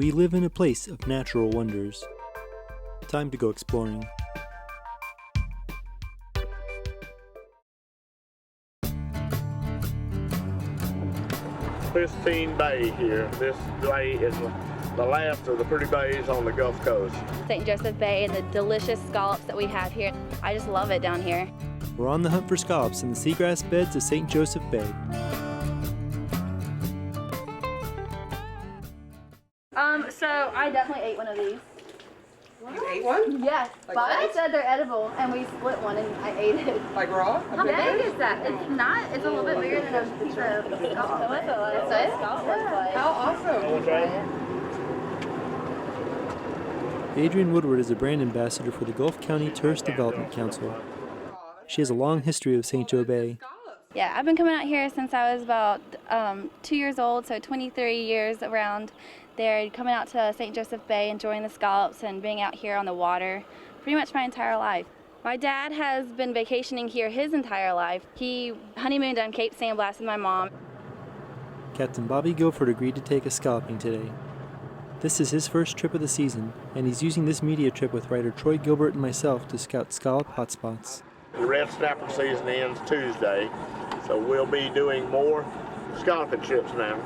We live in a place of natural wonders. Time to go exploring. Pristine Bay here. This bay is the last of the pretty bays on the Gulf Coast. St. Joseph Bay and the delicious scallops that we have here. I just love it down here. We're on the hunt for scallops in the seagrass beds of St. Joseph Bay. So I definitely ate one of these. You ate one? Yes, Like but I that? said they're edible, and we split one, and I ate it. Like raw? How big is that? It's not. It's a little bit bigger than a piece of scallop. That's what a scallop looks like. How awesome! Adrienne Woodward is a brand ambassador for the Gulf County Tourist Development Council. She has a long history of St. Joe Bay. Yeah, I've been coming out here since I was about 2 years old, so 23 years around there, coming out to St. Joseph Bay, enjoying the scallops and being out here on the water pretty much my entire life. My dad has been vacationing here his entire life. He honeymooned on Cape San Blas with my mom. Captain Bobby Guilford agreed to take us scalloping today. This is his first trip of the season, and he's using this media trip with writer Troy Gilbert and myself to scout scallop hotspots. The red snapper season ends Tuesday, so we'll be doing more scalloping trips now.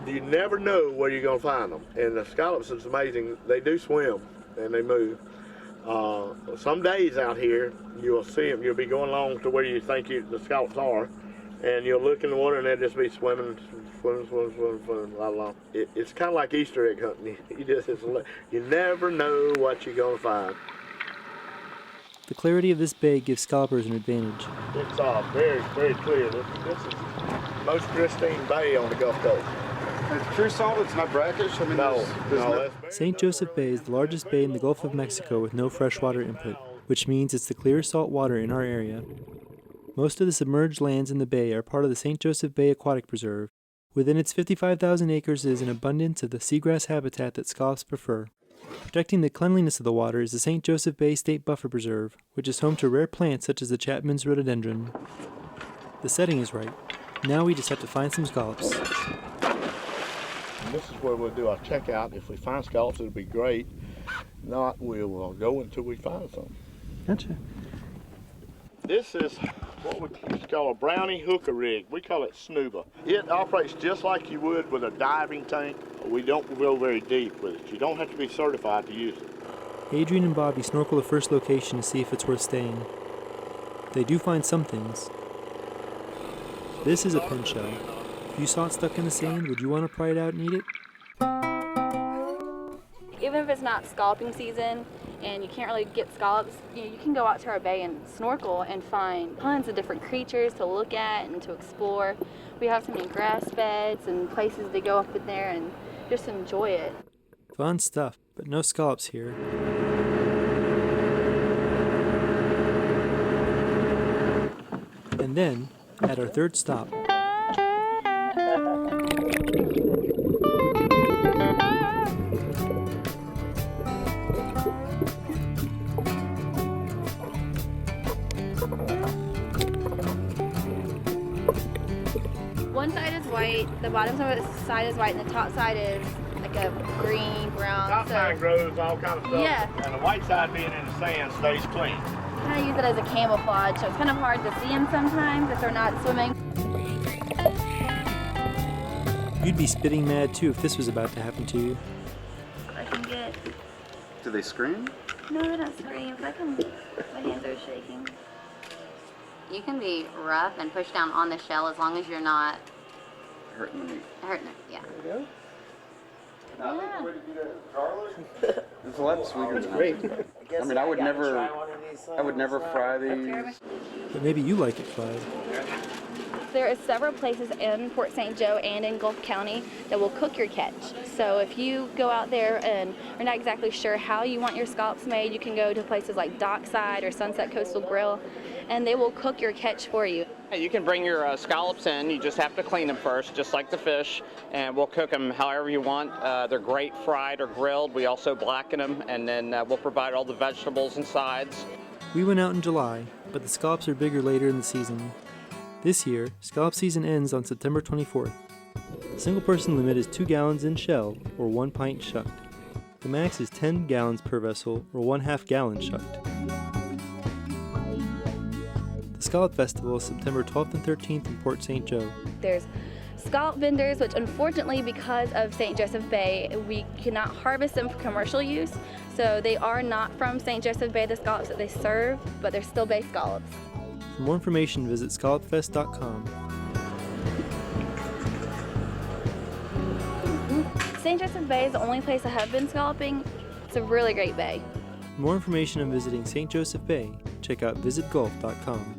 You never know where you're going to find them. And the scallops, it's amazing. They do swim and they move. Some days out here, you'll see them. You'll be going along to where you think the scallops are, and you'll look in the water and they'll just be swimming, la la. It's kind of like Easter egg hunting. You never know what you're going to find. The clarity of this bay gives scallopers an advantage. It's very, very clear. This is the most pristine bay on the Gulf Coast. It's pure salt, it's not brackish? I mean, No. St. Joseph Bay is the largest bay in the Gulf of Mexico with no freshwater input, which means it's the clearest salt water in our area. Most of the submerged lands in the bay are part of the St. Joseph Bay Aquatic Preserve. Within its 55,000 acres is an abundance of the seagrass habitat that scallops prefer. Protecting the cleanliness of the water is the St. Joseph Bay State Buffer Preserve, which is home to rare plants such as the Chapman's rhododendron. The setting is right. Now we just have to find some scallops. And this is where we'll do our checkout. If we find scallops, it'll be great. Not, we will go until we find some. Gotcha. This is what we used to call a brownie hooker rig. We call it snuba. It operates just like you would with a diving tank. We don't go very deep with it. You don't have to be certified to use it. Adrienne and Bobby snorkel the first location to see if it's worth staying. They do find some things. This is a pen shell. If you saw it stuck in the sand, would you want to pry it out and eat it? Even if it's not scalloping season and you can't really get scallops, you can go out to our bay and snorkel and find tons of different creatures to look at and to explore. We have so many grass beds and places to go up in there and just enjoy it. Fun stuff, but no scallops here. And then, at our third stop, one side is white, the bottom side is white, and the top side is like a green, brown. Top side grows all kind of stuff. Yeah. And the white side being in the sand stays clean. Kind of use it as a camouflage, so it's kind of hard to see them sometimes if they're not swimming. you'd be spitting mad too if this was about to happen to you. I can get. Do they scream? No, they don't scream. My hands are shaking. You can be rough and push down on the shell as long as you're not Hurting the meat. hurting it. Yeah. There you go. Yeah. It's a lot sweeter than that. I mean, I would never fry these. But maybe you like it fried. There are several places in Port St. Joe and in Gulf County that will cook your catch. So if you go out there and are not exactly sure how you want your scallops made, you can go to places like Dockside or Sunset Coastal Grill, and they will cook your catch for you. You can bring your scallops in. You just have to clean them first, just like the fish, and we'll cook them however you want. They're great fried or grilled. We also blacken them, and then we'll provide all the vegetables and sides. We went out in July, but the scallops are bigger later in the season. This year, scallop season ends on September 24th. The single person limit is 2 gallons in shell, or 1 pint shucked. The max is 10 gallons per vessel, or 1/2 gallon shucked. The Scallop Festival is September 12th and 13th in Port St. Joe. There's scallop vendors, which unfortunately, because of St. Joseph Bay, we cannot harvest them for commercial use. So they are not from St. Joseph Bay, the scallops that they serve, but they're still bay scallops. For more information, visit scallopfest.com. St. Joseph Bay is the only place I have been scalloping. It's a really great bay. For more information on visiting St. Joseph Bay, check out visitgulf.com.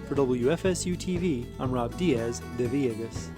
For WFSU TV, I'm Rob Diaz de Villegas.